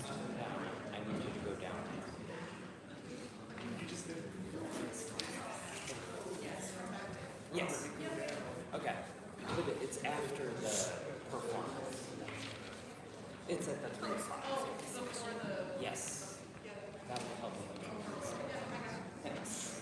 down. I need you to go down. Yes. Okay. But it's after the performance. It's at the 3 o'clock. Yes. That will help me. Thanks.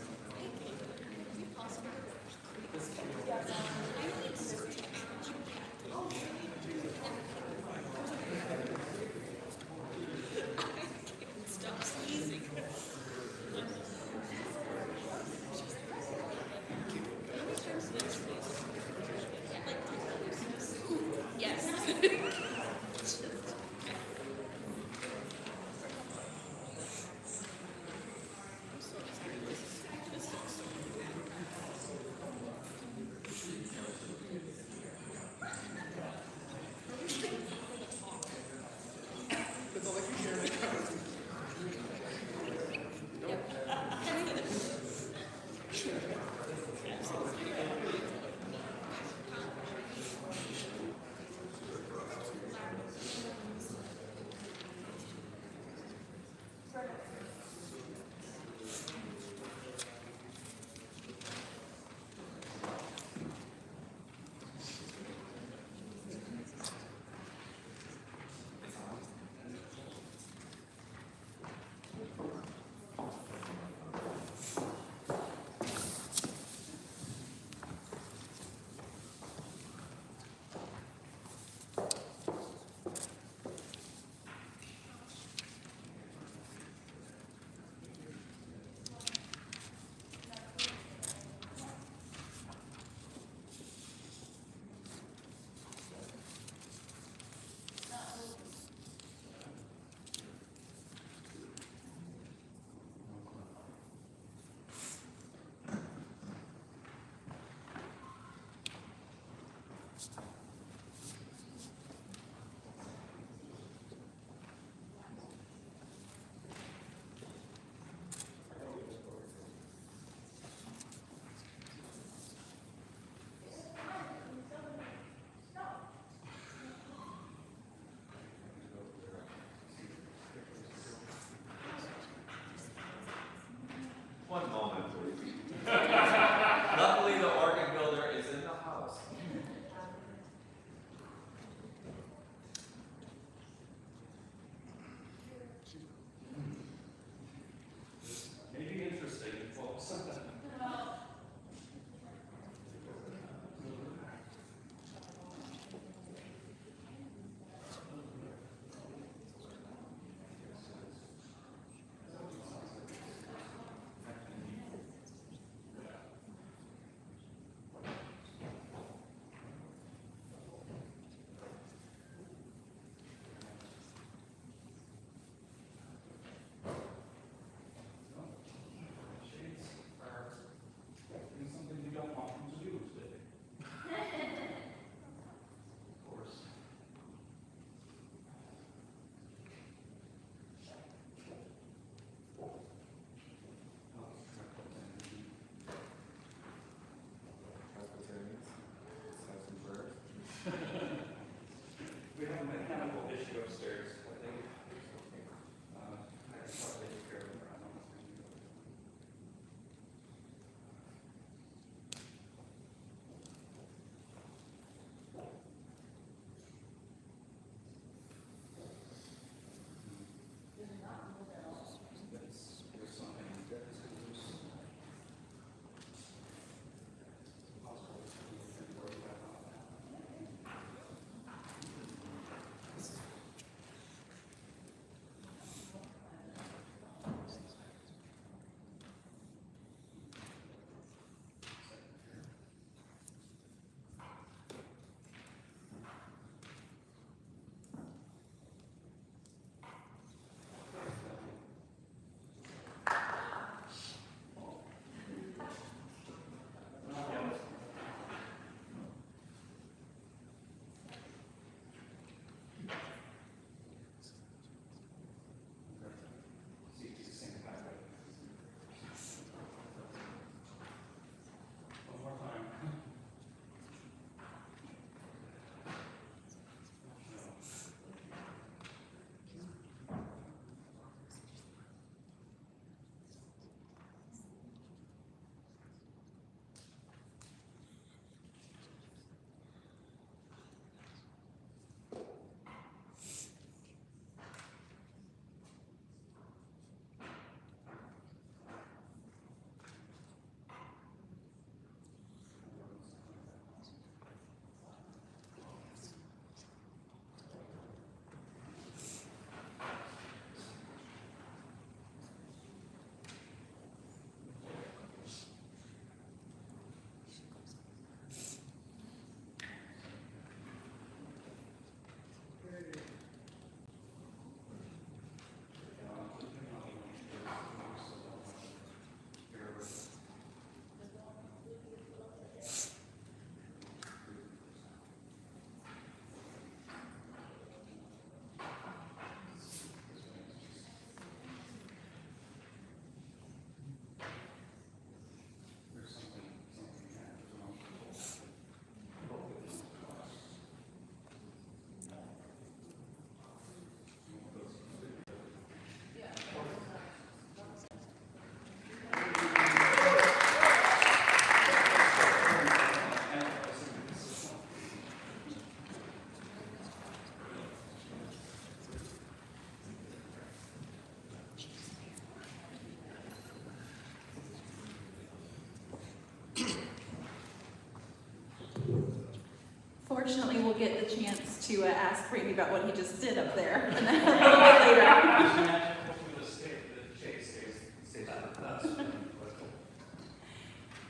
will get the chance to ask Randy about what he just did up there and then a little bit later.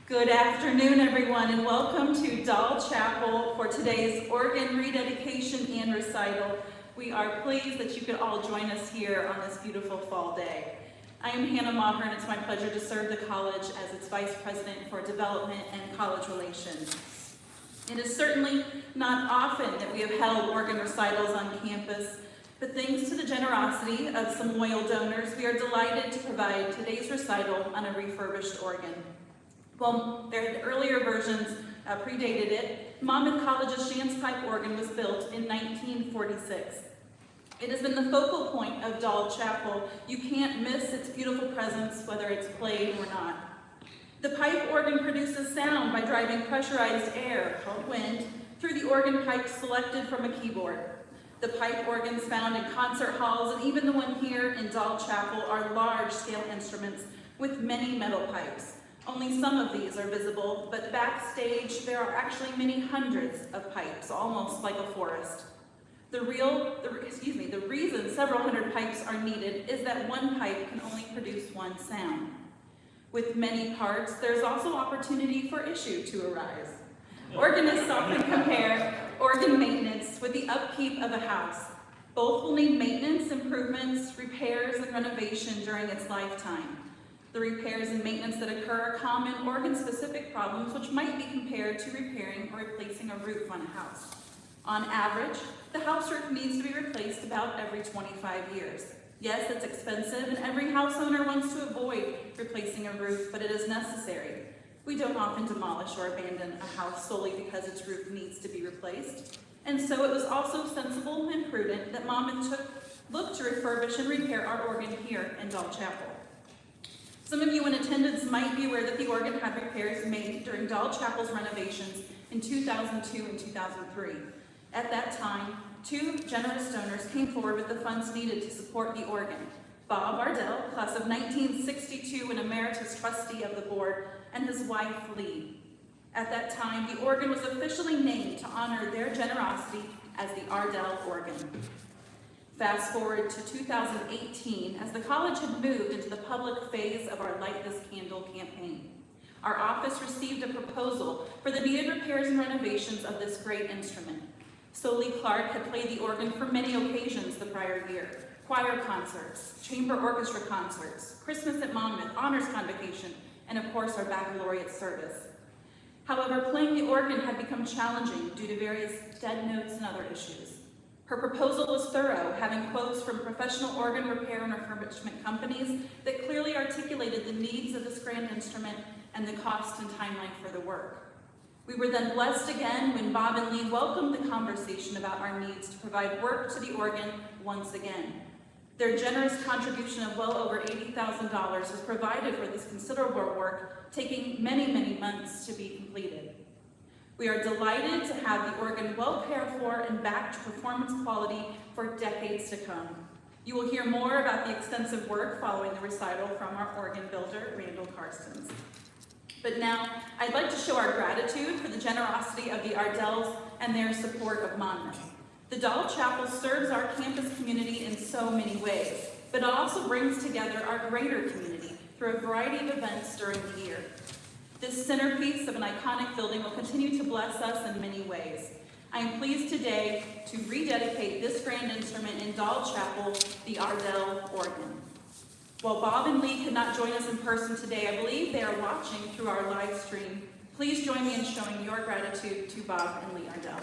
Good afternoon, everyone, and welcome to Doll Chapel for today's organ rededication and recital. We are pleased that you could all join us here on this beautiful fall day. I am Hannah Maher, and it's my pleasure to serve the college as its Vice President for Development and College Relations. It is certainly not often that we have held organ recitals on campus, but thanks to the generosity of some loyal donors, we are delighted to provide today's recital on a refurbished organ. While their earlier versions predated it, Monmouth College's Shands-pipe organ was built in 1946. It has been the focal point of Doll Chapel. You can't miss its beautiful presence, whether it's played or not. The pipe organ produces sound by driving pressurized air, called wind, through the organ pipe selected from a keyboard. The pipe organs found in concert halls and even the one here in Doll Chapel are large-scale instruments with many metal pipes. Only some of these are visible, but backstage there are actually many hundreds of pipes, almost like a forest. The reason several hundred pipes are needed is that one pipe can only produce one sound. With many parts, there's also opportunity for issue to arise. Organists often compare organ maintenance with the upkeep of a house. Both will need maintenance, improvements, repairs, and renovation during its lifetime. The repairs and maintenance that occur are common organ-specific problems which might be compared to repairing or replacing a roof on a house. On average, the house roof needs to be replaced about every 25 years. Yes, it's expensive, and every house owner wants to avoid replacing a roof, but it is necessary. We don't often demolish or abandon a house solely because its roof needs to be replaced. And so it was also sensible and prudent that Monmouth looked to refurbish and repair our organ here in Doll Chapel. Some of you in attendance might be aware that the organ had repairs made during Doll Chapel's renovations in 2002 and 2003. At that time, two generous donors came forward with the funds needed to support the organ. Bob Ardell, class of 1962 and emeritus trustee of the board, and his wife, Lee. At that time, the organ was officially named to honor their generosity as the Ardell organ. Fast forward to 2018, as the college had moved into the public phase of our Light This Candle campaign. Our office received a proposal for the needed repairs and renovations of this great instrument. So Lee Clark had played the organ for many occasions the prior year: choir concerts, chamber orchestra concerts, Christmas at Monmouth, honors convocation, and of course our baccalaureate service. However, playing the organ had become challenging due to various dead notes and other issues. Her proposal was thorough, having quotes from professional organ repair and refurbishment companies that clearly articulated the needs of this grand instrument and the cost and timeline for the work. We were then blessed again when Bob and Lee welcomed the conversation about our needs to provide work to the organ once again. Their generous contribution of well over $80,000 was provided for this considerable work, taking many, many months to be completed. We are delighted to have the organ well cared for and back to performance quality for decades to come. You will hear more about the extensive work following the recital from our organ builder, Randall Carstens. But now, I'd like to show our gratitude for the generosity of the Ardells and their support of Monmouth. The Doll Chapel serves our campus community in so many ways, but it also brings together our greater community through a variety of events during the year. This centerpiece of an iconic building will continue to bless us in many ways. I am pleased today to rededicate this grand instrument in Doll Chapel, the Ardell organ. While Bob and Lee could not join us in person today, I believe they are watching through our live stream. Please join me in showing your gratitude to Bob and Lee Ardell.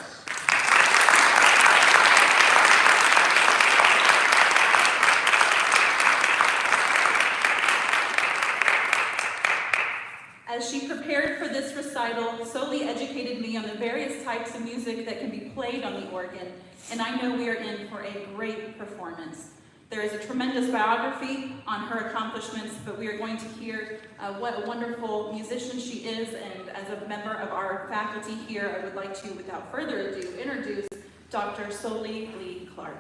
As she prepared for this recital, Soli educated me on the various types of music that can be played on the organ, and I know we are in for a great performance. There is a tremendous biography on her accomplishments, but we are going to hear what a wonderful musician she is, and as a member of our faculty here, I would like to, without further ado, introduce Dr. Soli Lee Clark.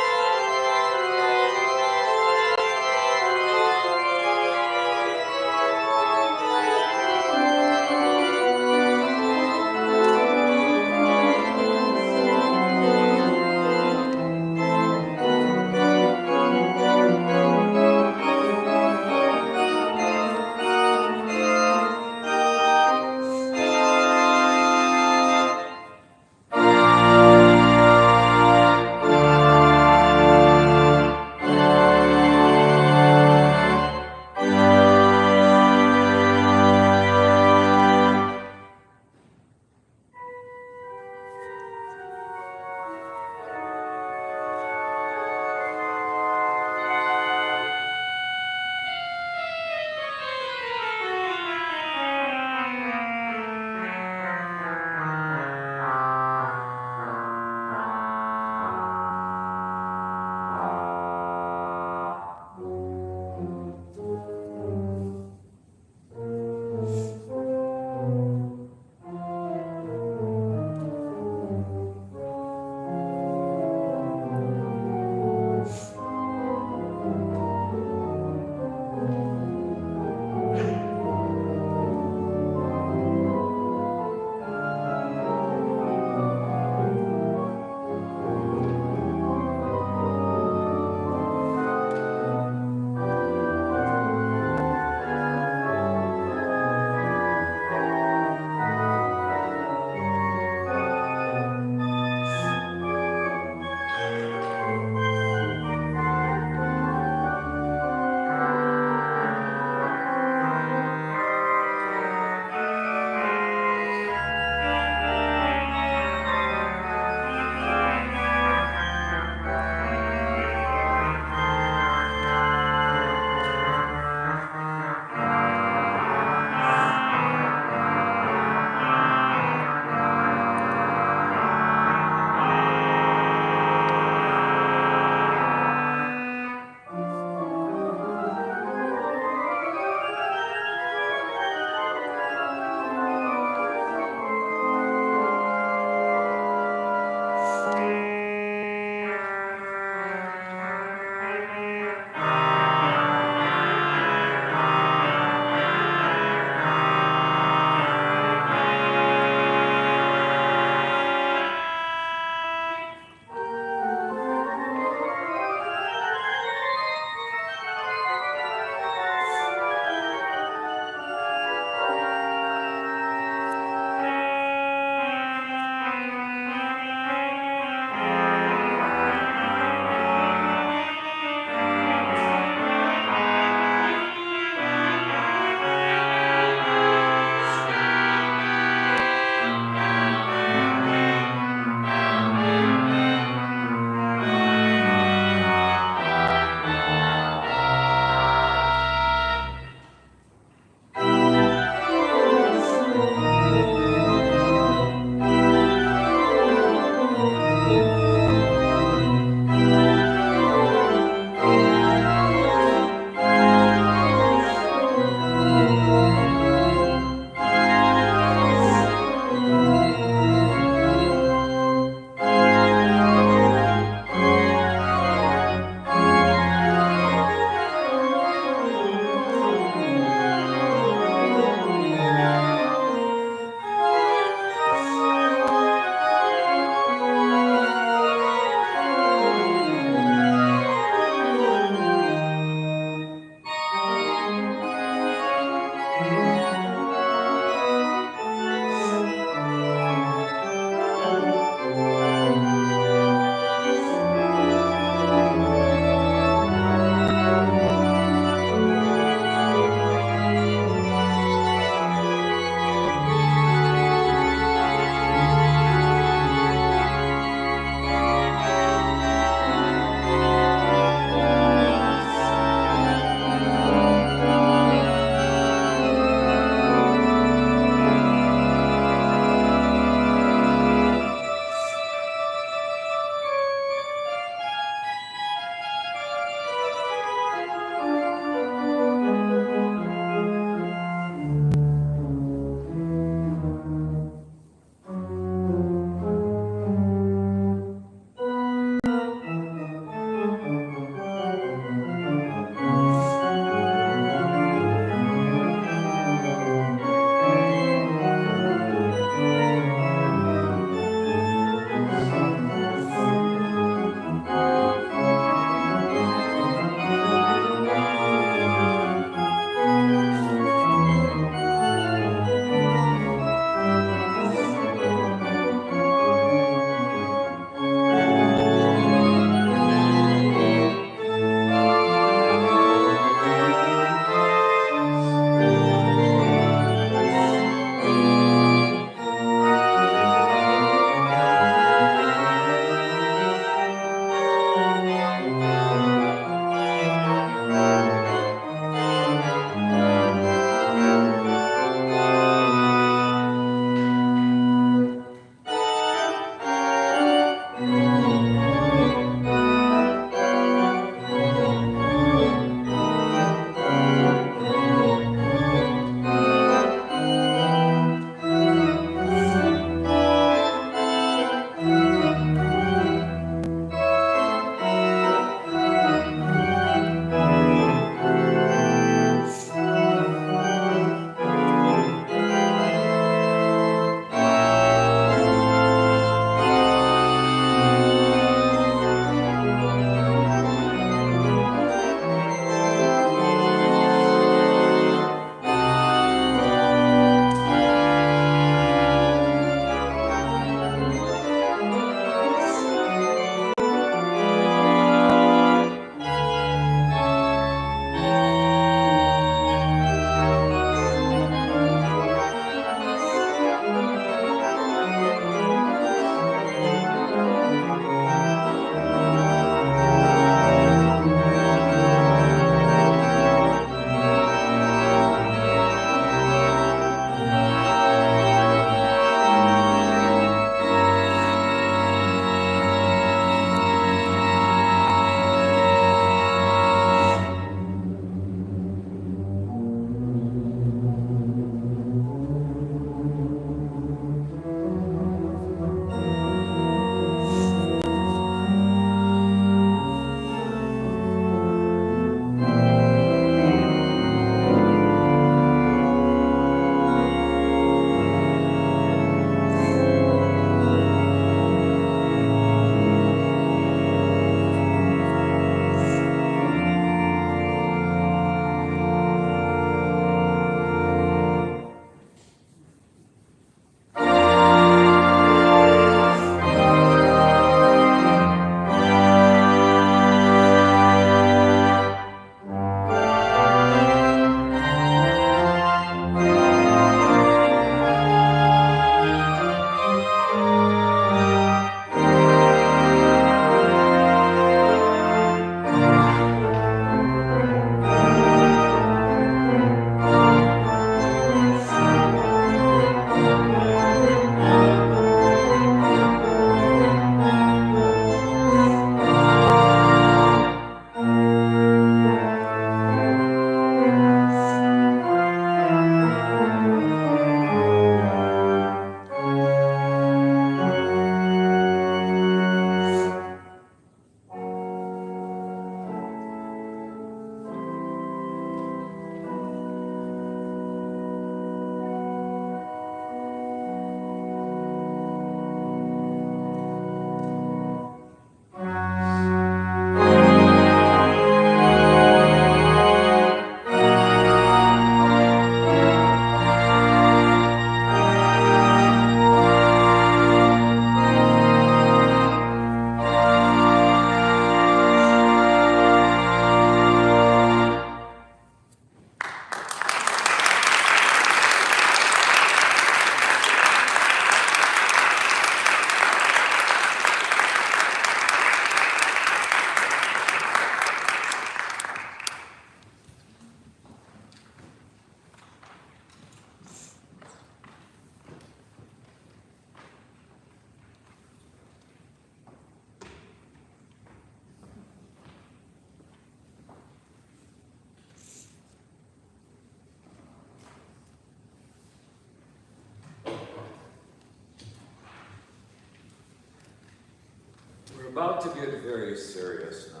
about to get very serious now.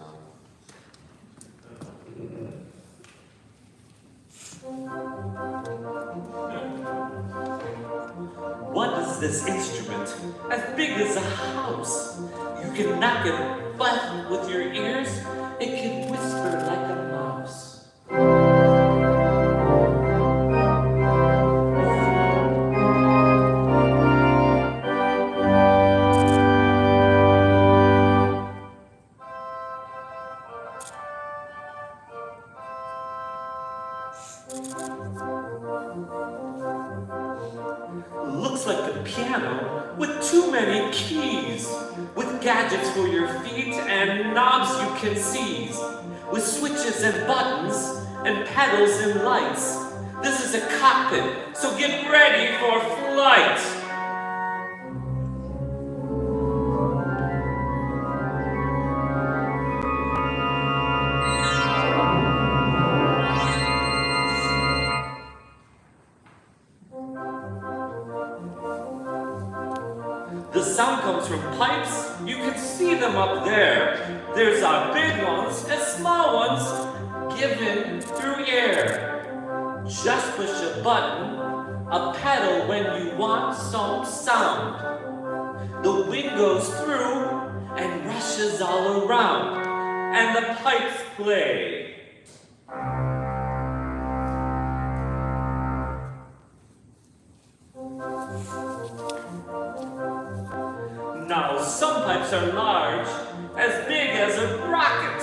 What is this instrument? As big as a house. You can knock it but with your ears. It can whisper like a mouse. Looks like a piano with too many keys, with gadgets for your feet and knobs you can seize, with switches and buttons and pedals and lights. This is a cockpit, so get ready for flight. The sound comes from pipes, you can see them up there. There's our big ones and small ones given through air. Just push a button, a pedal when you want some sound. The wind goes through and rushes all around, and the pipes play. Now, some pipes are large, as big as a rocket,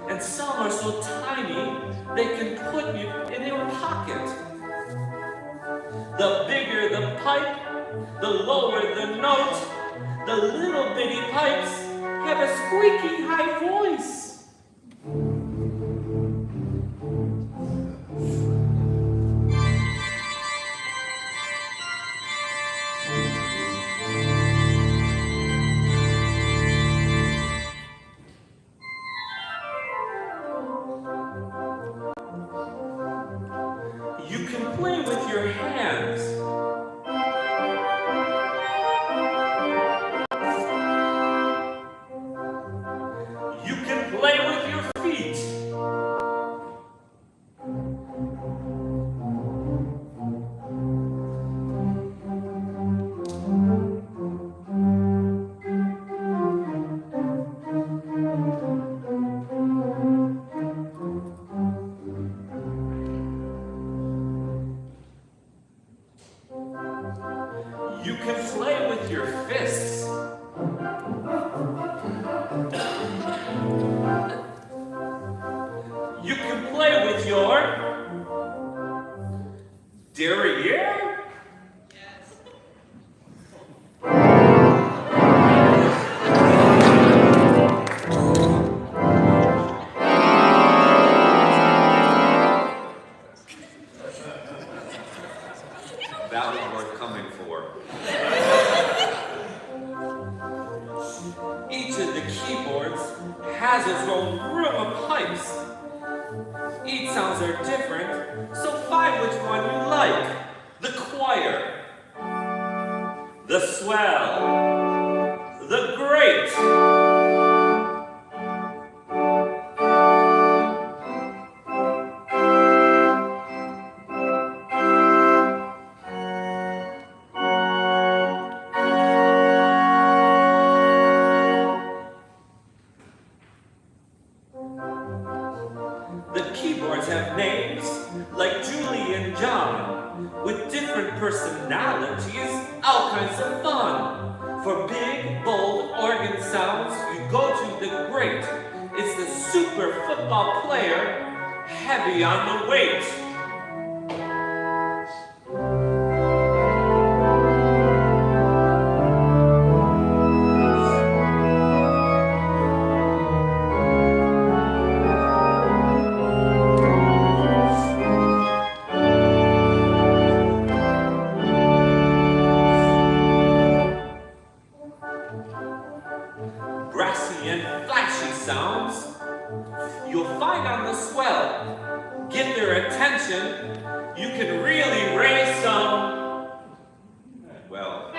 and some are so tiny they can put you in your pocket. The bigger the pipe, the lower the note. The little bitty pipes have a squeaky high voice. You can play with your hands. You can play with your feet. You can play with your fists. You can play with your derriere. That was worth coming for. Each of the keyboards has its own room of pipes. Each sounds are different, so find which one you like. The choir, the swell, the great. The keyboards have names like Julie and John, with different personalities, all kinds of fun. For big, bold organ sounds, you go to the great. It's the super football player, heavy on the weight. Brassy and flashy sounds you'll find on the swell. Get their attention, you can really raise some, well,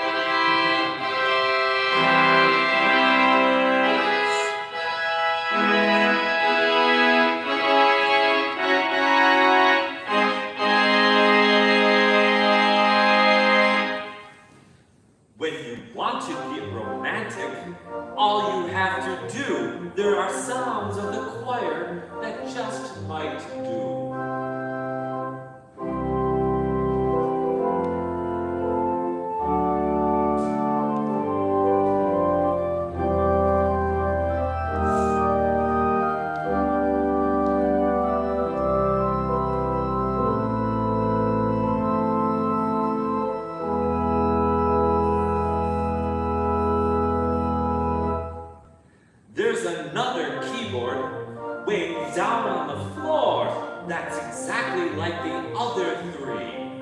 there are sounds of the choir that just might do. There's another keyboard way down on the floor that's exactly like the other three.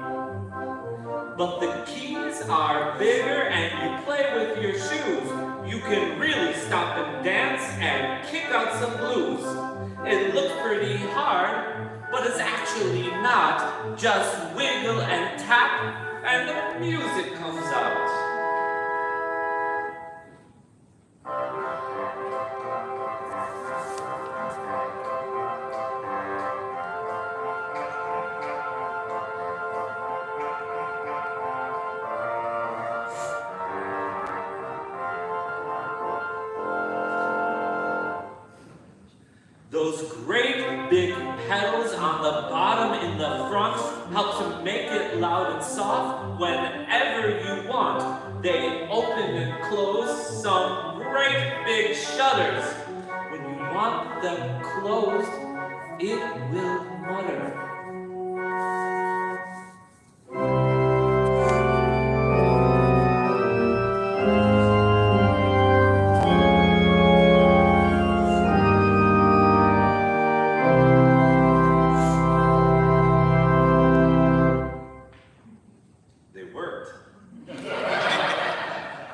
But the keys are bigger and you play with your shoes. You can really stop and dance and kick out some blues. It looks pretty hard, but it's actually not. Just wiggle and tap and the music comes out. Those great big pedals on the bottom in the front help to make it loud and soft whenever you want. They open and close some great big shutters. When you want them closed, it will mutter.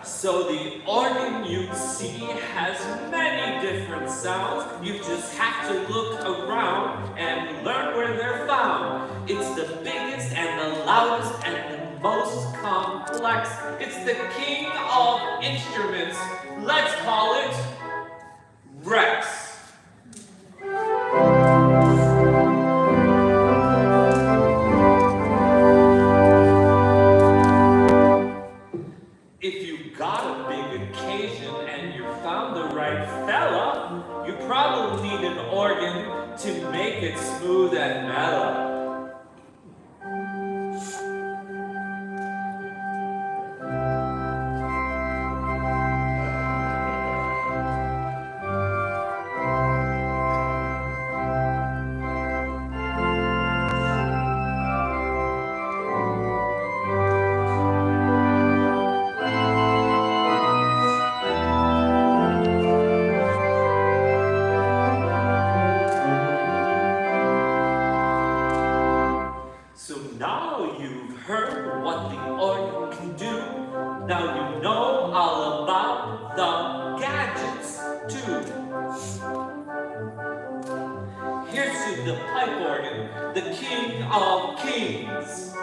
So the organ you see has many different sounds. You just have to look around and learn where they're found. It's the biggest and the loudest and the most complex. It's the king of instruments. Let's call it Rex. You probably need an organ to make it smooth and mellow. Now you've heard what the organ can do. Now you know all about the gadgets too. Here's to the pipe organ, the king of kings.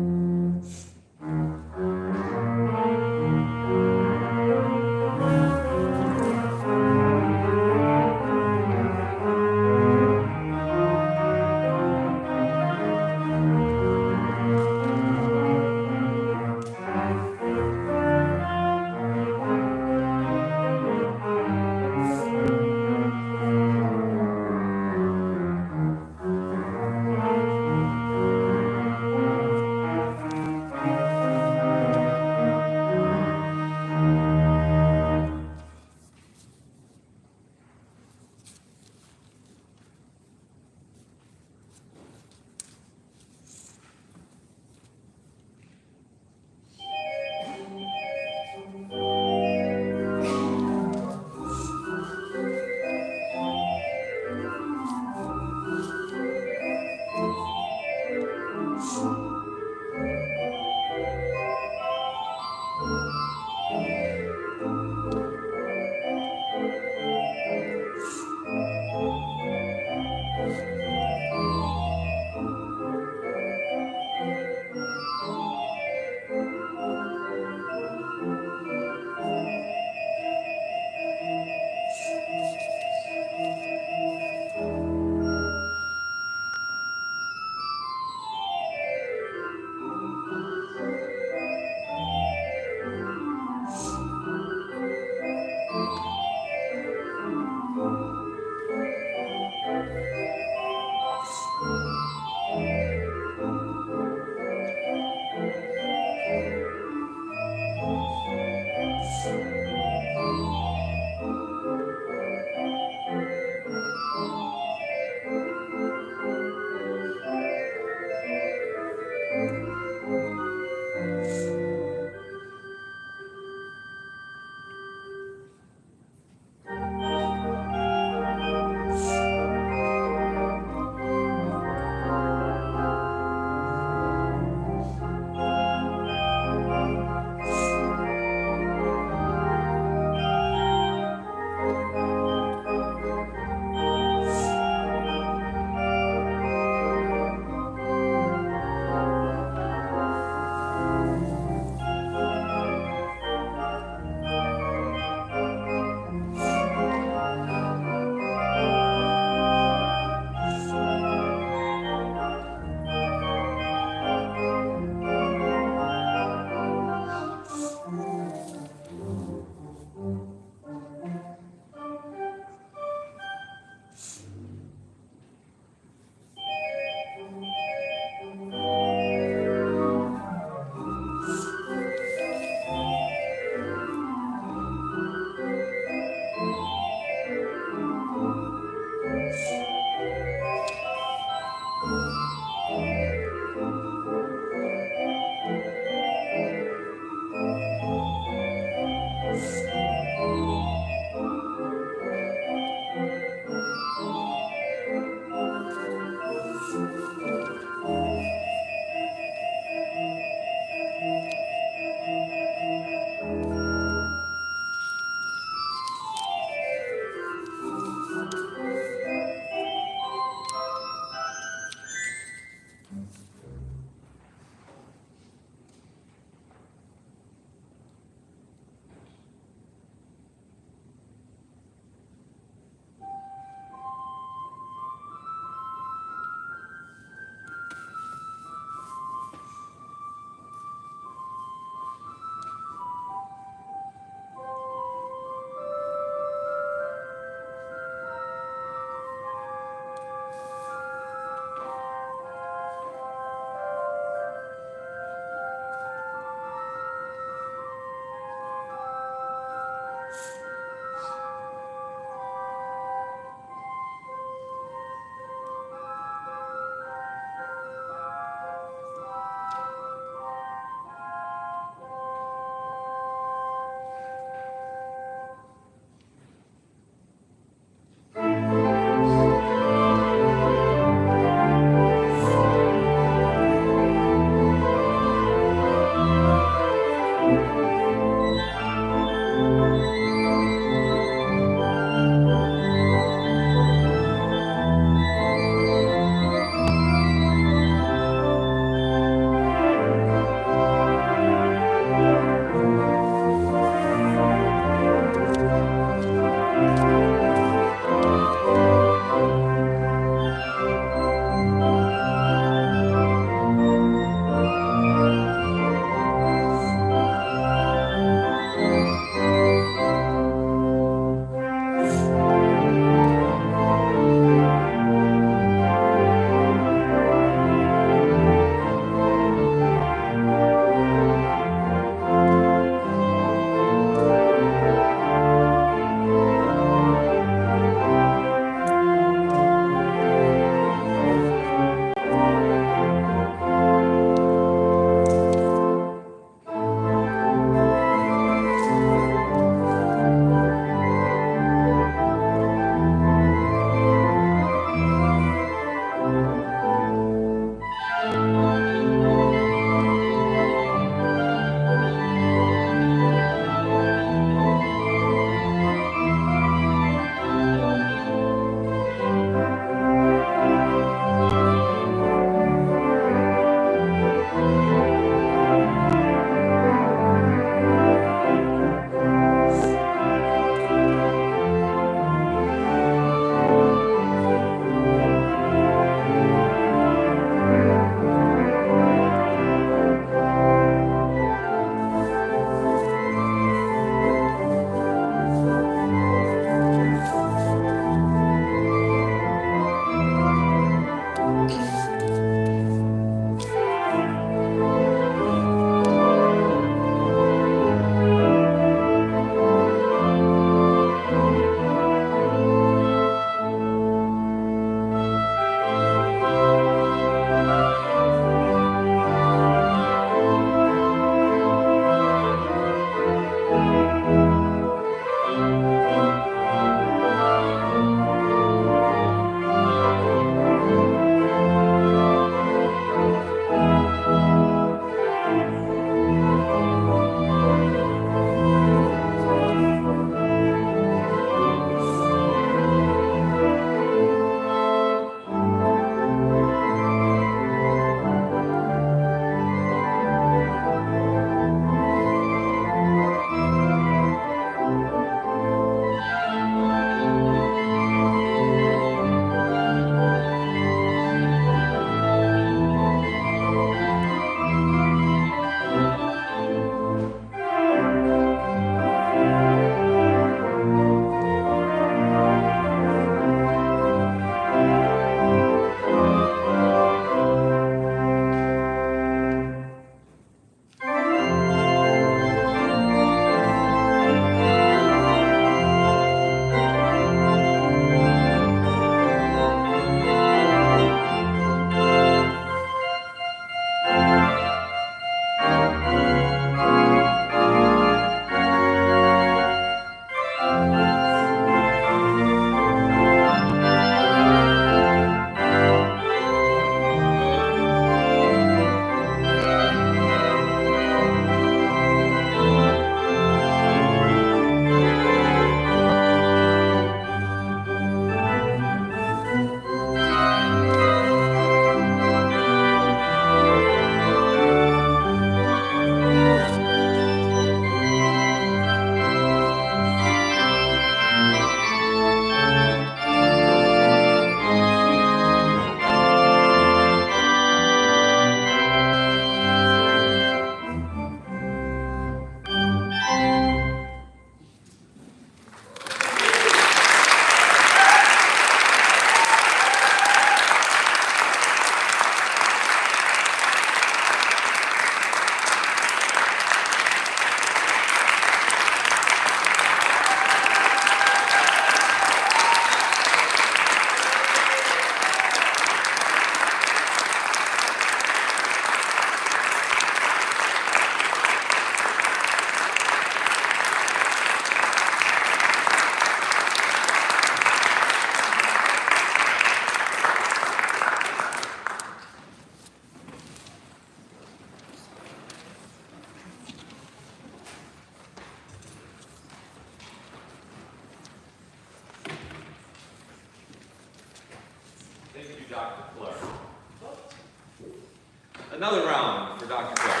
Another round for Dr. Clark.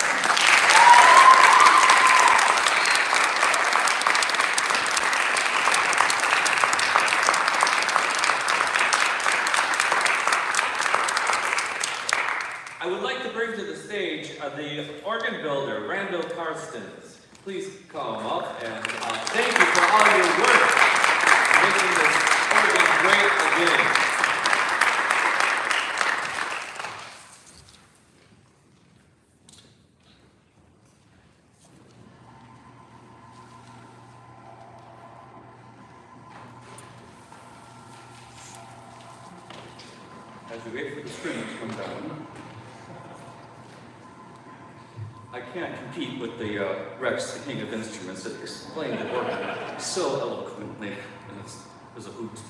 I would like to bring to the stage the organ builder, Randall Karstens. Please come up and thank you for all your work making this organ great again. As we wait for the string to come down, I can't compete with the Rex, the king of instruments, that is playing the organ so eloquently, and it's a hoot.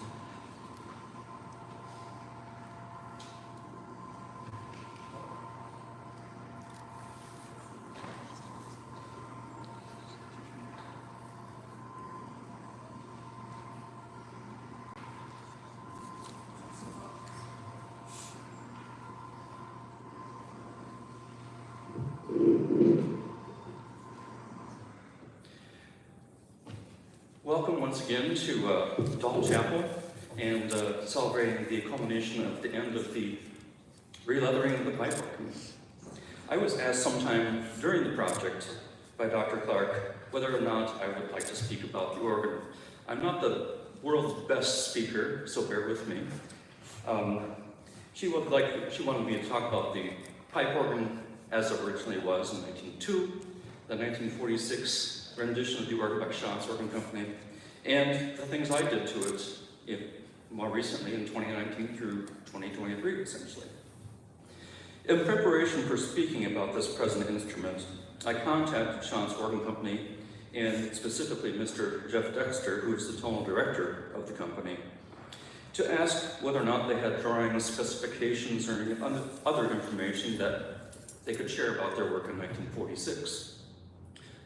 Welcome once again to Dahl Chapel, and celebrating the culmination of the end of the re-leathering of the pipe organ. I was asked sometime during the project by Dr. Clark whether or not I would like to speak about the organ. I'm not the world's best speaker, so bear with me. She wanted me to talk about the pipe organ as it originally was in 1902, the 1946 rendition of the organ by Schanz Organ Company, and the things I did to it more recently in 2019 through 2023, essentially. In preparation for speaking about this present instrument, I contacted Schanz Organ Company, and specifically Mr. Jeff Dexter, who is the tonal director of the company, to ask whether or not they had drawings, specifications, or any other information that they could share about their work in 1946.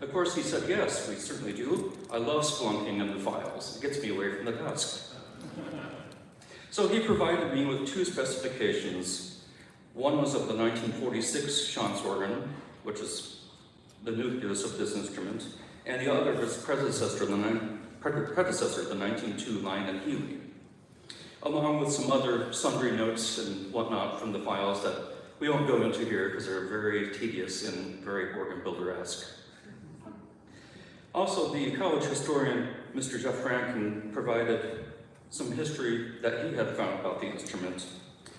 Of course, he said, yes, we certainly do. I love splunking in the files. It gets me away from the desk. So he provided me with two specifications. One was of the 1946 Schanz organ, which is the nucleus of this instrument, and the other was predecessor, the 1902 Lyon and Healy, along with some other sundry notes and whatnot from the files that we won't go into here because they're very tedious and very organ builder-esque. Also, the college historian, Mr. Jeff Franken, provided some history that he had found about the instrument,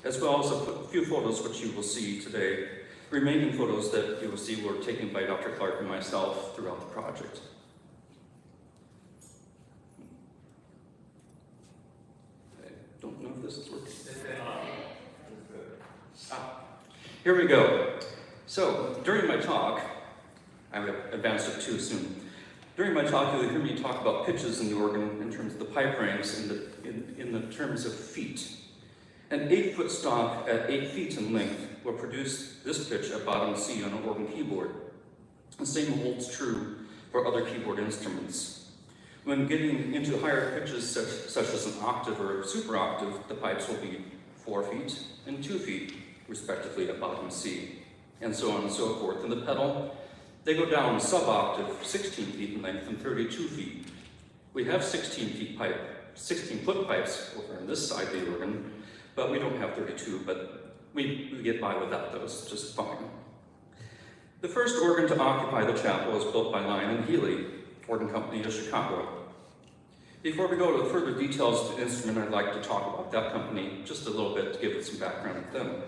as well as a few photos which you will see today. Remaining photos that you will see were taken by Dr. Clark and myself throughout the project. I don't know if this is working. Here we go. So, during my talk, I advanced it too soon. During my talk, you'll hear me talk about pitches in the organ in terms of the pipe ranks in the terms of feet. An 8-foot stock at 8 feet in length will produce this pitch at bottom C on an organ keyboard. The same holds true for other keyboard instruments. When getting into higher pitches such as an octave or a super octave, the pipes will be 4 feet and 2 feet, respectively, at bottom C, and so on and so forth. In the pedal, they go down sub-octave, 16 feet in length and 32 feet. We have 16-foot pipes over on this side of the organ, but we don't have 32, but we get by without those just fine. The first organ to occupy the chapel was built by Lyon and Healy, Organ Company of Chicago. Before we go to the further details of the instrument, I'd like to talk about that company just a little bit to give it some background of them.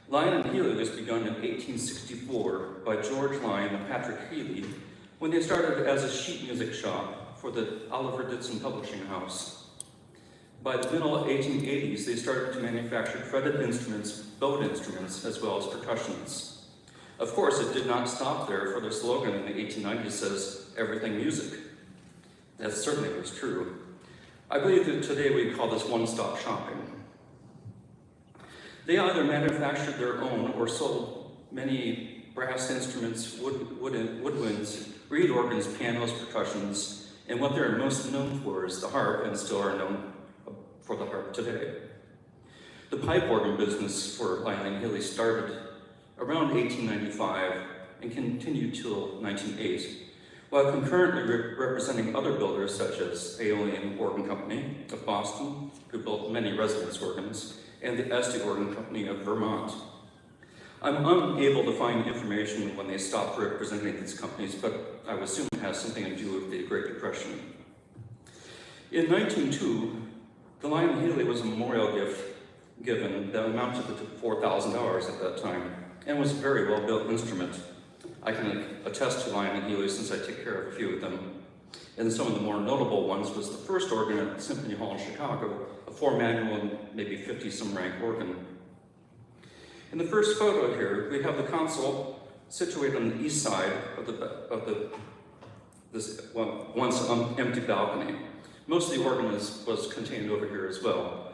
Lyon and Healy was begun in 1864 by George Lyon and Patrick Healy when they started as a sheet music shop for the Oliver Ditson Publishing House. By the middle 1880s, they started to manufacture fretted instruments, bowed instruments, as well as percussions. Of course, it did not stop there, for their slogan in the 1890s says, "Everything music." That certainly was true. I believe that today we call this one-stop shopping. They either manufactured their own or sold many brass instruments, woodwinds, reed organs, pianos, percussions, and what they're most known for is the harp, and still are known for the harp today. The pipe organ business for Lyon and Healy started around 1895 and continued till 1908, while concurrently representing other builders such as Aeolian Organ Company of Boston, who built many residence organs, and the Este Organ Company of Vermont. I'm unable to find information when they stopped representing these companies, but I would assume it has something to do with the Great Depression. In 1902, the Lyon Healy was a memorial gift given that amounted to $4,000 at that time, and was a very well-built instrument. I can attest to Lyon and Healy since I take care of a few of them. And some of the more notable ones was the first organ at the Symphony Hall in Chicago, a 4-manual and maybe 50-some rank organ. In the first photo here, we have the console situated on the east side of this once empty balcony. Most of the organ was contained over here as well.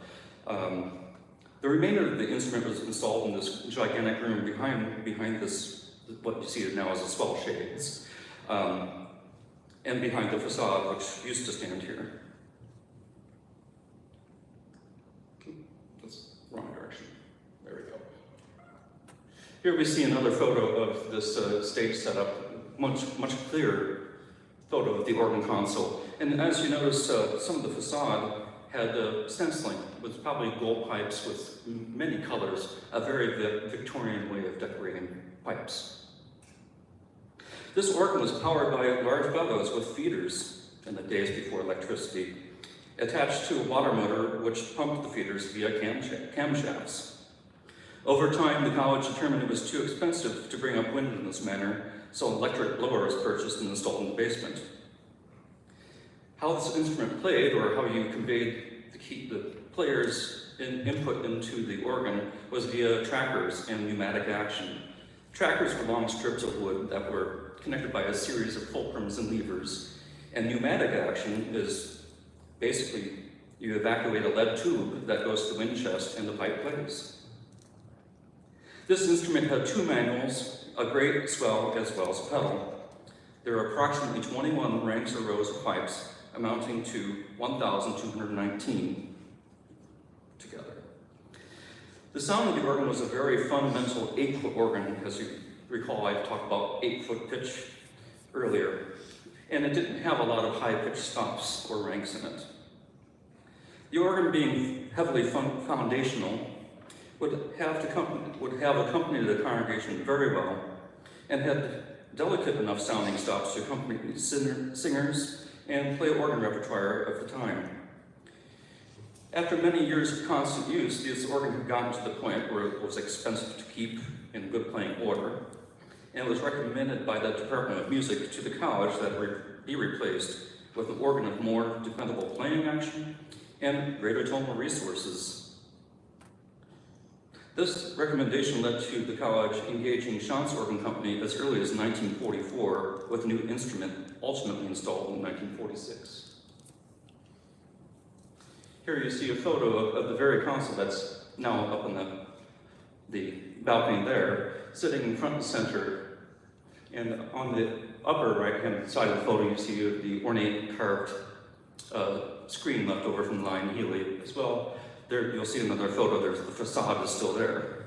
The remainder of the instrument was installed in this gigantic room behind this, what you see now as the swell shades, and behind the facade, which used to stand here. That's the wrong direction. There we go. Here we see another photo of this stage setup, much clearer photo of the organ console. And as you notice, some of the facade had stenciling with probably gold pipes with many colors, a very Victorian way of decorating pipes. This organ was powered by large bellows with feeders in the days before electricity, attached to a water motor which pumped the feeders via camshafts. Over time, the college determined it was too expensive to bring up wind in this manner, so electric blowers purchased and installed in the basement. How this instrument played, or how you conveyed the player's input into the organ, was via trackers and pneumatic action. Trackers were long strips of wood that were connected by a series of fulcrums and levers, and pneumatic action is basically you evacuate a lead tube that goes to the wind chest and the pipe plays. This instrument had 2 manuals, a great swell as well as a pedal. There are approximately 21 ranks or rows of pipes, amounting to 1,219 together. The sound of the organ was a very fundamental 8-foot organ. As you recall, I talked about 8-foot pitch earlier, and it didn't have a lot of high-pitched stops or ranks in it. The organ, being heavily foundational, would have accompanied the congregation very well, and had delicate enough sounding stops to accompany singers and play organ repertoire of the time. After many years of constant use, this organ had gotten to the point where it was expensive to keep in good playing order, and it was recommended by the Department of Music to the college that it be replaced with an organ of more dependable playing action and greater tonal resources. This recommendation led to the college engaging Schantz Organ Company as early as 1944 with a new instrument ultimately installed in 1946. Here you see a photo of the very console that's now up on the balcony there, sitting in front and center. And on the upper right-hand side of the photo, you see the ornate carved screen left over from Lyon Healy as well. There, you'll see another photo, the facade is still there.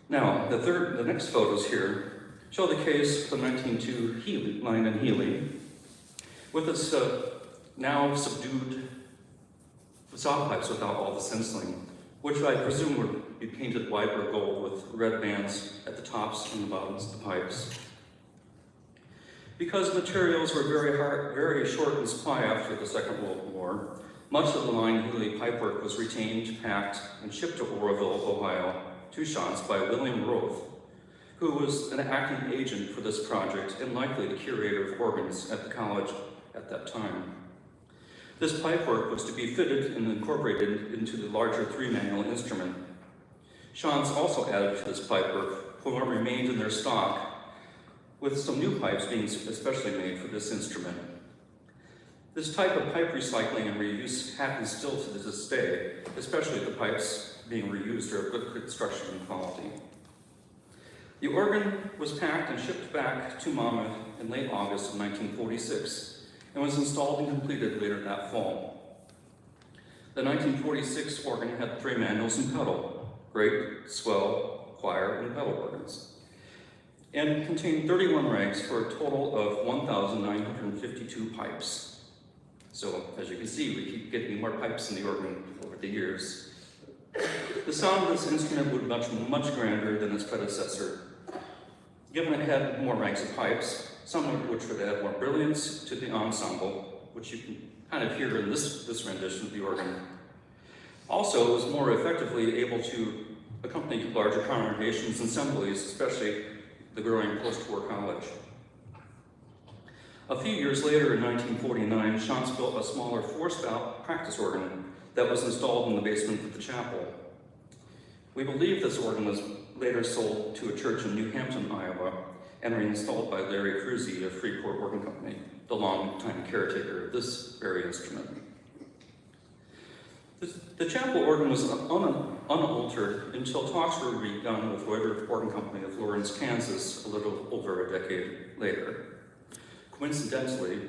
Now, the next photos here show the case for the 1902 Lyon and Healy with its now subdued facade pipes without all the stenciling, which I presume would be painted white or gold with red bands at the tops and the bottoms of the pipes. Because materials were very short in supply after the Second World War, much of the Lyon Healy pipework was retained, packed, and shipped to Oroville, Ohio, to Schantz by William Roth, who was an acting agent for this project and likely the curator of organs at the college at that time. This pipework was to be fitted and incorporated into the larger 3-manual instrument. Schantz also added to this pipework what remained in their stock, with some new pipes being especially made for this instrument. This type of pipe recycling and reuse happens still to this day, especially the pipes being reused are of good construction and quality. The organ was packed and shipped back to Monmouth in late August of 1946 and was installed and completed later that fall. The 1946 organ had 3 manuals and pedal, great, swell, choir, and pedal organs, and contained 31 ranks for a total of 1,952 pipes. So, as you can see, we keep getting more pipes in the organ over the years. The sound of this instrument would be much grander than its predecessor, given it had more ranks of pipes, some of which would add more brilliance to the ensemble, which you can kind of hear in this rendition of the organ. Also, it was more effectively able to accompany larger congregations and assemblies, especially the growing post-war college. A few years later, in 1949, Shantz built a smaller 4-spout practice organ that was installed in the basement of the chapel. We believe this organ was later sold to a church in New Hampton, Iowa, and reinstalled by Larry Cruzy of Freeport Organ Company, the longtime caretaker of this very instrument. The chapel organ was unaltered until talks were begun with Reuter Organ Company of Lawrence, Kansas, a little over a decade later. Coincidentally,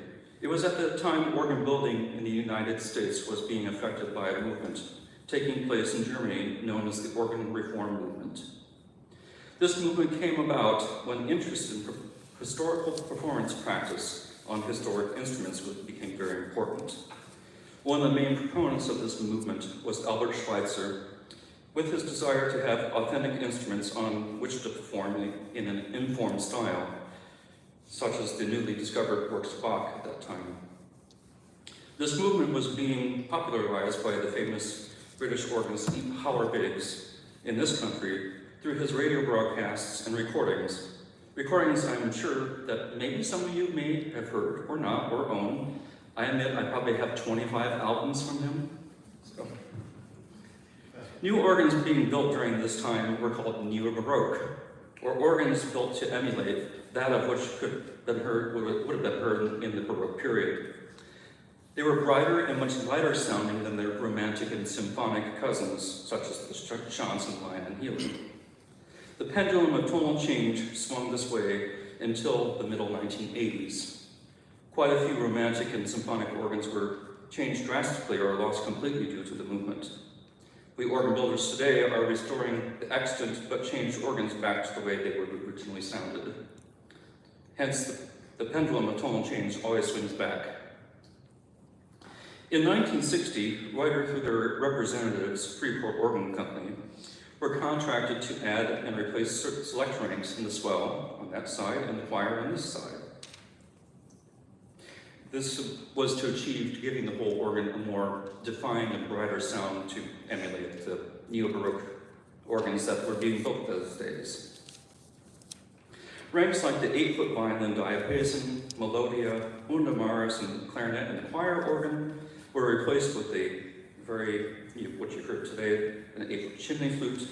it was at the time organ building in the United States was being affected by a movement taking place in Germany known as the Organ Reform Movement. This movement came about when interest in historical performance practice on historic instruments became very important. One of the main proponents of this movement was Albert Schweitzer, with his desire to have authentic instruments on which to perform in an informed style, such as the newly discovered works of Bach at that time. This movement was being popularized by the famous British organist Howard Biggs in this country through his radio broadcasts and recordings. Recordings I'm sure that maybe some of you may have heard or not or own. I admit I probably have 25 albums from him. So. New organs being built during this time were called Neo-Baroque, or organs built to emulate that of which would have been heard in the Baroque period. They were brighter and much lighter sounding than their romantic and symphonic cousins, such as the Shantz and Lyon and Healy. The pendulum of tonal change swung this way until the middle 1980s. Quite a few romantic and symphonic organs were changed drastically or lost completely due to the movement. We organ builders today are restoring the extant but changed organs back to the way they were originally sounded. Hence, the pendulum of tonal change always swings back. In 1960, Reuter, through their representatives, Freeport Organ Company, were contracted to add and replace select ranks in the swell on that side and the choir on this side. This was to achieve giving the whole organ a more defined and brighter sound to emulate the Neo-Baroque organs that were being built those days. Ranks like the 8-foot violin diapason, melodia, Undamars, and clarinet and choir organ were replaced with a what you heard today, an 8-foot chimney flute,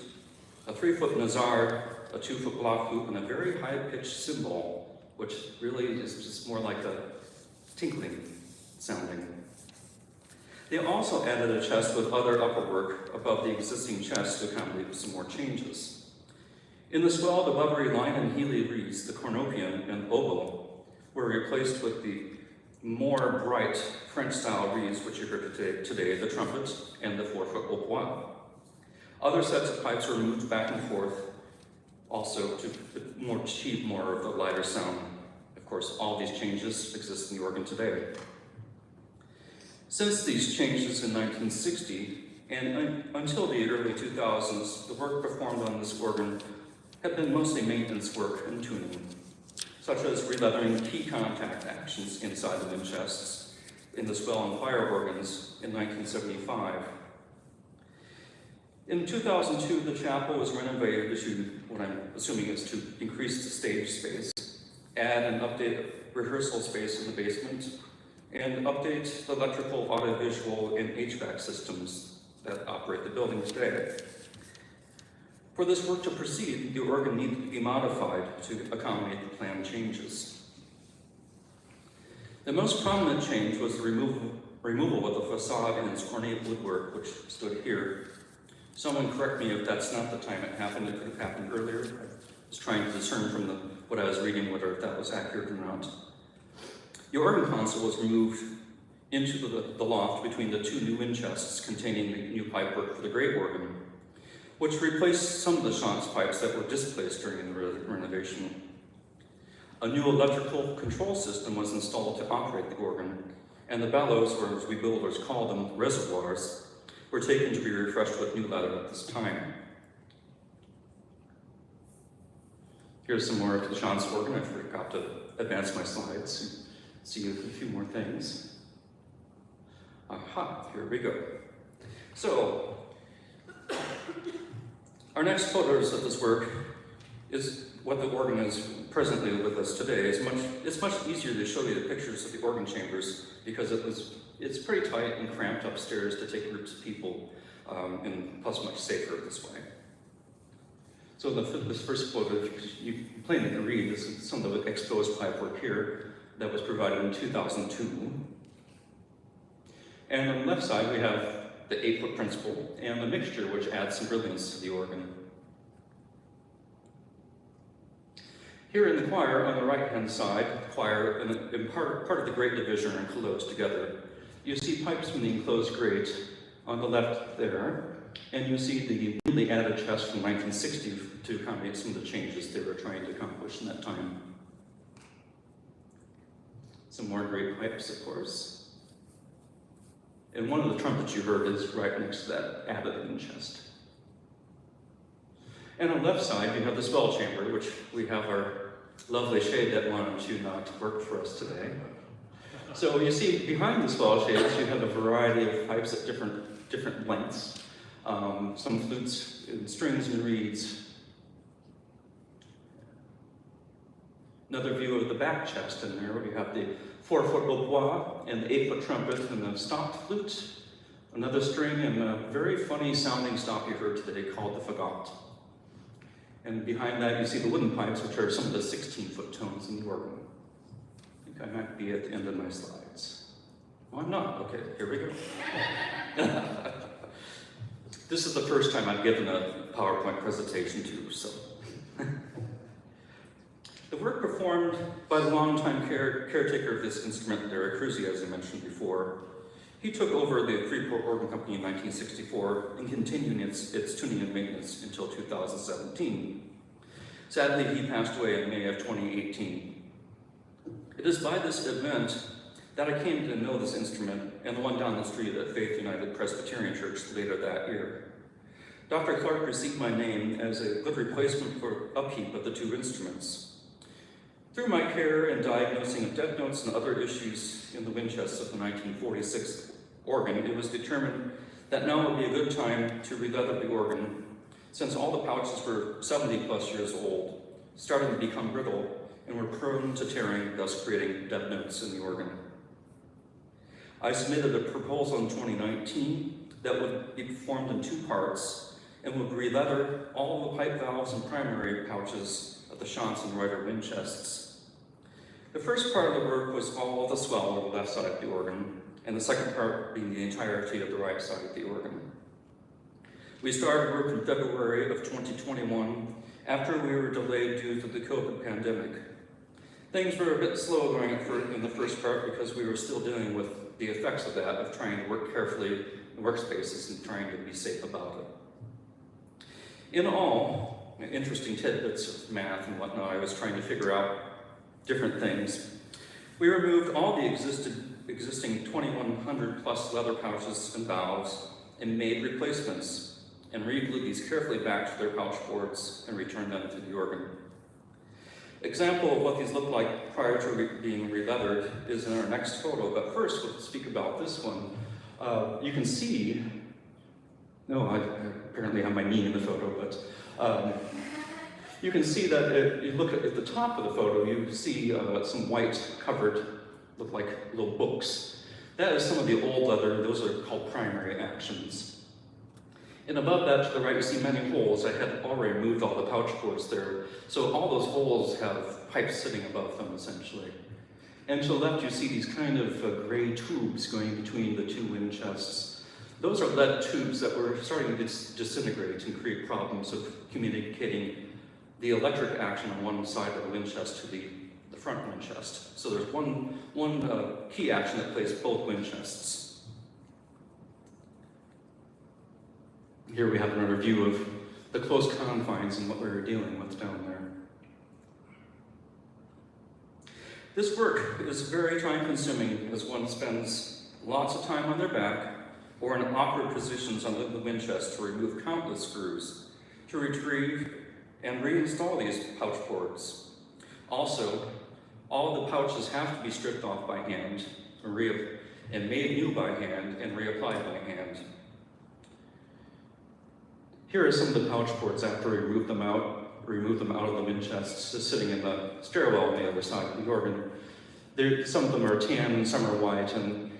a 3-foot nazard, a 2-foot block flute, and a very high-pitched cymbal, which really is just more like a tinkling sounding. They also added a chest with other upperwork above the existing chest to accommodate some more changes. In the swell, the Bovary Lyon and Healy reeds, the cornopian and oboe, were replaced with the more bright French-style reeds, which you heard today, the trumpet and the 4-foot hautbois. Other sets of pipes were moved back and forth, also to achieve more of the lighter sound. Of course, all these changes exist in the organ today. Since these changes in 1960 and until the early 2000s, the work performed on this organ had been mostly maintenance work and tuning, such as releathering key contact actions inside the wind chests in the swell and choir organs in 1975. In 2002, the chapel was renovated to what I'm assuming is to increase the stage space, add and update rehearsal space in the basement, and update the electrical, audiovisual, and HVAC systems that operate the building today. For this work to proceed, the organ needed to be modified to accommodate the planned changes. The most prominent change was the removal of the facade and its ornate woodwork, which stood here. Someone correct me if that's not the time it happened. It could have happened earlier. I was trying to discern from what I was reading whether that was accurate or not. The organ console was removed into the loft between the two new wind chests containing the new pipework for the great organ, which replaced some of the Chantz pipes that were displaced during the renovation. A new electrical control system was installed to operate the organ, and the bellows, or as we builders call them, reservoirs, were taken to be refreshed with new leather at this time. Here's some more of the Chantz organ. I forgot to advance my slides and see a few more things. Aha, here we go. So, our next photos of this work is what the organ is presently with us today. It's much easier to show you the pictures of the organ chambers because it's pretty tight and cramped upstairs to take groups of people, and plus much safer this way. So this first photo, you plainly can read, this is some of the exposed pipework here that was provided in 2002. And on the left side, we have the 8-foot principle and the mixture, which adds some brilliance to the organ. Here in the choir, on the right-hand side, the choir and part of the great division are enclosed together. You see pipes from the enclosed grate on the left there, and you see the newly added chest from 1960 to accommodate some of the changes they were trying to accomplish in that time. Some more great pipes, of course. And one of the trumpets you heard is right next to that added wind chest. And on the left side, you have the swell chamber, which we have our lovely shade that wanted to not work for us today. So you see behind the swell shades, you have a variety of pipes at different lengths. Some flutes and strings and reeds. Another view of the back chest in there, where you have the 4-foot hautbois and the 8-foot trumpet and the stopped flute, another string, and a very funny sounding stop you heard today called the fagot. And behind that you see the wooden pipes, which are some of the 16-foot tones in the organ. I think I might be at the end of my slides. Oh, I'm not. Okay, here we go. This is the first time I've given a PowerPoint presentation too, so. The work performed by the longtime caretaker of this instrument, Derek Cruzy, as I mentioned before. He took over the Freeport Organ Company in 1964 and continued its tuning and maintenance until 2017. Sadly, he passed away in May of 2018. It is by this event that I came to know this instrument and the one down the street at Faith United Presbyterian Church later that year. Dr. Clark received my name as a good replacement for upkeep of the two instruments. Through my care and diagnosing of dead notes and other issues in the wind chests of the 1946 organ, it was determined that now would be a good time to re-leather the organ, since all the pouches were 70 plus years old, starting to become brittle, and were prone to tearing, thus creating dead notes in the organ. I submitted a proposal in 2019 that would be performed in 2 parts and would re-leather all the pipe valves and primary pouches of the Chantz and Reuter wind chests. The first part of the work was all the swell on the left side of the organ, and the second part being the entirety of the right side of the organ. We started work in February of 2021 after we were delayed due to the COVID pandemic. Things were a bit slow going in the first part because we were still dealing with the effects of that, of trying to work carefully in workspaces and trying to be safe about it. In all, interesting tidbits of math and whatnot, I was trying to figure out different things. We removed all the existing 2,100 plus leather pouches and valves and made replacements and re-glued these carefully back to their pouch boards and returned them to the organ. Example of what these look like prior to being re-leathered is in our next photo, but first we'll speak about this one. You can see, I apparently have my knee in the photo, but you can see that if you look at the top of the photo, you see some white covered, look like little books. That is some of the old leather. Those are called primary actions. And above that to the right, you see many holes. I had already removed all the pouch boards there. So all those holes have pipes sitting above them, essentially. And to the left, you see these kind of gray tubes going between the two wind chests. Those are lead tubes that were starting to disintegrate and create problems of communicating the electric action on one side of the wind chest to the front wind chest. So there's one key action that plays both wind chests. Here we have another view of the close confines and what we were dealing with down there. This work is very time-consuming as one spends lots of time on their back or in awkward positions on the wind chest to remove countless screws, to retrieve and reinstall these pouch boards. Also, all of the pouches have to be stripped off by hand and made new by hand and reapplied by hand. Here are some of the pouch boards after we remove them out of the wind chests, just sitting in the stairwell on the other side of the organ. Some of them are tan and some are white, and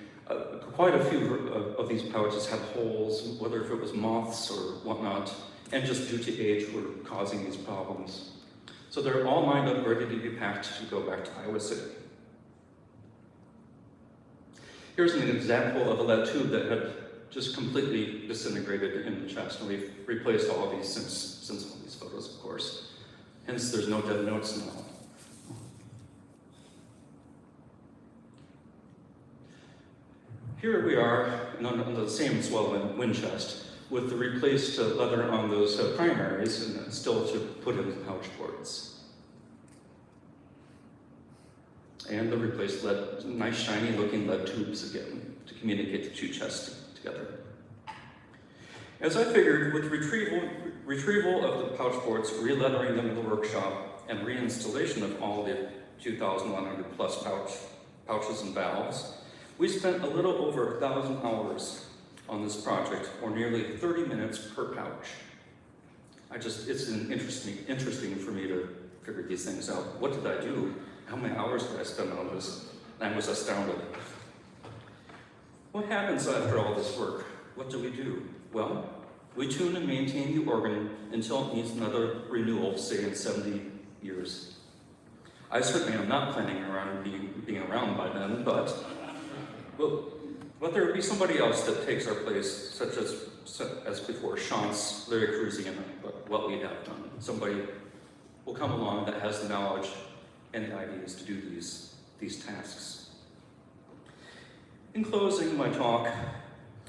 quite a few of these pouches have holes, whether if it was moths or whatnot, and just due to age were causing these problems. So they're all lined up, ready to be packed to go back to Iowa City. Here's an example of a lead tube that had just completely disintegrated in the chest, and we've replaced all of these since all these photos, of course. Hence, there's no dead notes now. Here we are on the same swell wind chest with the replaced leather on those primaries and still to put in the pouch boards. And the replaced lead, nice shiny looking lead tubes again to communicate the two chests together. As I figured, with retrieval of the pouch boards, re-leathering them in the workshop, and reinstallation of all the 2,100 plus pouches and valves, we spent a little over 1,000 hours on this project, or nearly 30 minutes per pouch. It's interesting for me to figure these things out. What did I do? How many hours did I spend on this? I was astounded. What happens after all this work? What do we do? Well, we tune and maintain the organ until it needs another renewal, say in 70 years. I certainly am not planning around being around by then, but there would be somebody else that takes our place, such as before, Chance, Larry Cruzy, and what we have done. Somebody will come along that has the knowledge and the ideas to do these tasks. In closing my talk,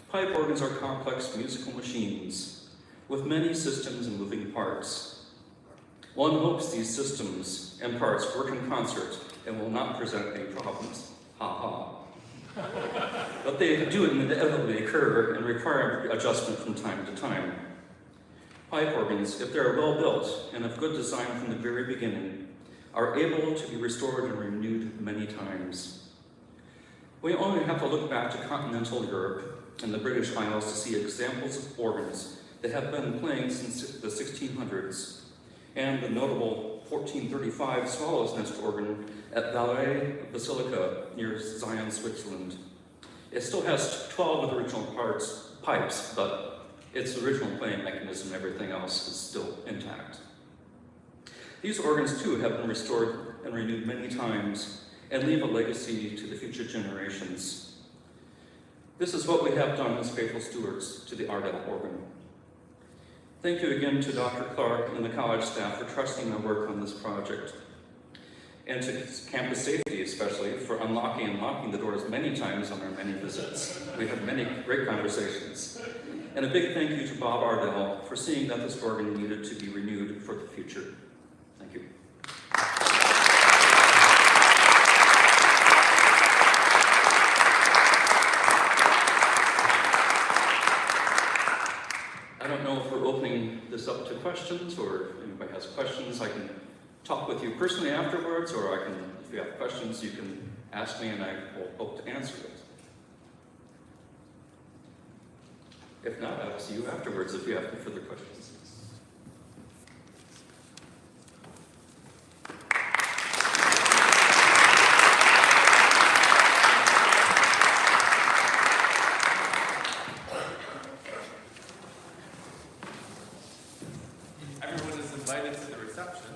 pipe organs are complex musical machines with many systems and moving parts. One hopes these systems and parts work in concert and will not present any problems. Ha ha. But they do inevitably occur and require adjustment from time to time. Pipe organs, if they are well built and of good design from the very beginning, are able to be restored and renewed many times. We only have to look back to continental Europe and the British Isles to see examples of organs that have been playing since the 1600s, and the notable 1435 Swallow's Nest organ at Valais Basilica near Zion, Switzerland. It still has 12 of the original pipes, but its original playing mechanism and everything else is still intact. These organs too have been restored and renewed many times and leave a legacy to the future generations. This is what we have done as faithful stewards to the Ardell organ. Thank you again to Dr. Clark and the college staff for trusting my work on this project, and to Campus Safety especially for unlocking and locking the doors many times on our many visits. We had many great conversations. And a big thank you to Bob Ardell for seeing that this organ needed to be renewed for the future. Thank you. I don't know if we're opening this up to questions, or if anybody has questions. I can talk with you personally afterwards, or if you have questions, you can ask me and I will hope to answer it. If not, I'll see you afterwards if you have any further questions. Everyone is invited to the reception.